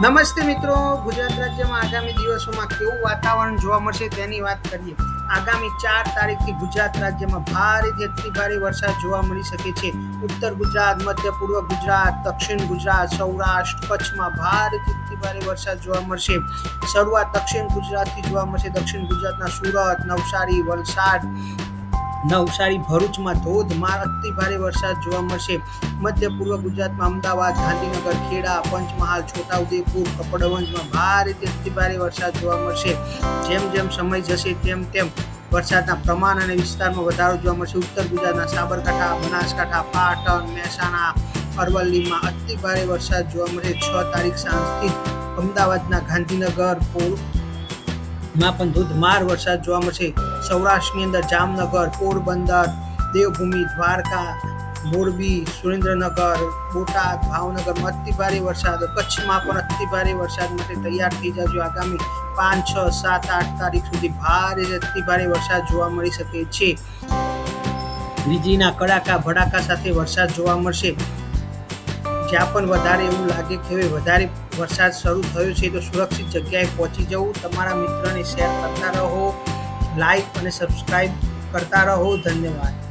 નમસ્તે મિત્રો, ગુજરાત રાજ્યમાં આગામી દિવસોમાં કેવું વાતાવરણ જોવા મળશે તેની વાત કરીએ. આગામી 4 તારીખથી ગુજરાત રાજ્યમાં ભારેથી અતિભારે વરસાદ જોવા મળી શકે છે. ઉત્તર ગુજરાત, મધ્ય પૂર્વ ગુજરાત, દક્ષિણ ગુજરાત, સૌરાષ્ટ્ર, કચ્છમાં ભારેથી અતિભારે વરસાદ જોવા મળશે. શરૂઆત દક્ષિણ ગુજરાતથી જોવા મળશે. દક્ષિણ ગુજરાતના સુરત, નવસારી, વલસાડ, ભરૂચમાં ધોધમાર અતિભારે વરસાદ જોવા મળશે. મધ્ય પૂર્વ ગુજરાતમાં અમદાવાદ, ગાંધીનગર, ખેડા, પંચમહાલ, છોટાઉદેપુર, કપડવંજમાં ભારેથી અતિભારે વરસાદ જોવા મળશે. જેમ જેમ સમય જશે તેમ તેમ વરસાદના પ્રમાણ અને વિસ્તારમાં વધારો જોવા મળશે. ઉત્તર ગુજરાતના સાબરકાંઠા, બનાસકાંઠા, પાટણ, મહેસાણા, અરવલ્લીમાં અતિભારે વરસાદ જોવા મળશે. 6 તારીખ સાંજથી અમદાવાદના ગાંધીનગર માં પણ ધોધમાર વરસાદ જોવા મળશે. સૌરાષ્ટ્રની અંદર જામનગર, પોરબંદર, દેવભૂમિ, દ્વારકા, મોરબી, સુરેન્દ્રનગર, બોટાદ, ભાવનગરમાં અતિભારે વરસાદ. કચ્છમાં પણ અતિભારે વરસાદ માટે તૈયાર થઈ જજો. આગામી 5, 6, 7, 8 તારીખ સુધી ભારે અતિભારે વરસાદ જોવા મળી શકે છે. વીજળીના કડાકા ભડાકા સાથે વરસાદ જોવા મળશે. જ્યાં પણ વધારે એવું લાગે કે હવે વધારે વરસાદ શરૂ થયો છે તો સુરક્ષિત જગ્યાએ પહોંચી જવું. તમારા મિત્રોને શેર કરતા રહો, લાઈક અને સબસ્ક્રાઈબ કરતા રહો. ધન્યવાદ.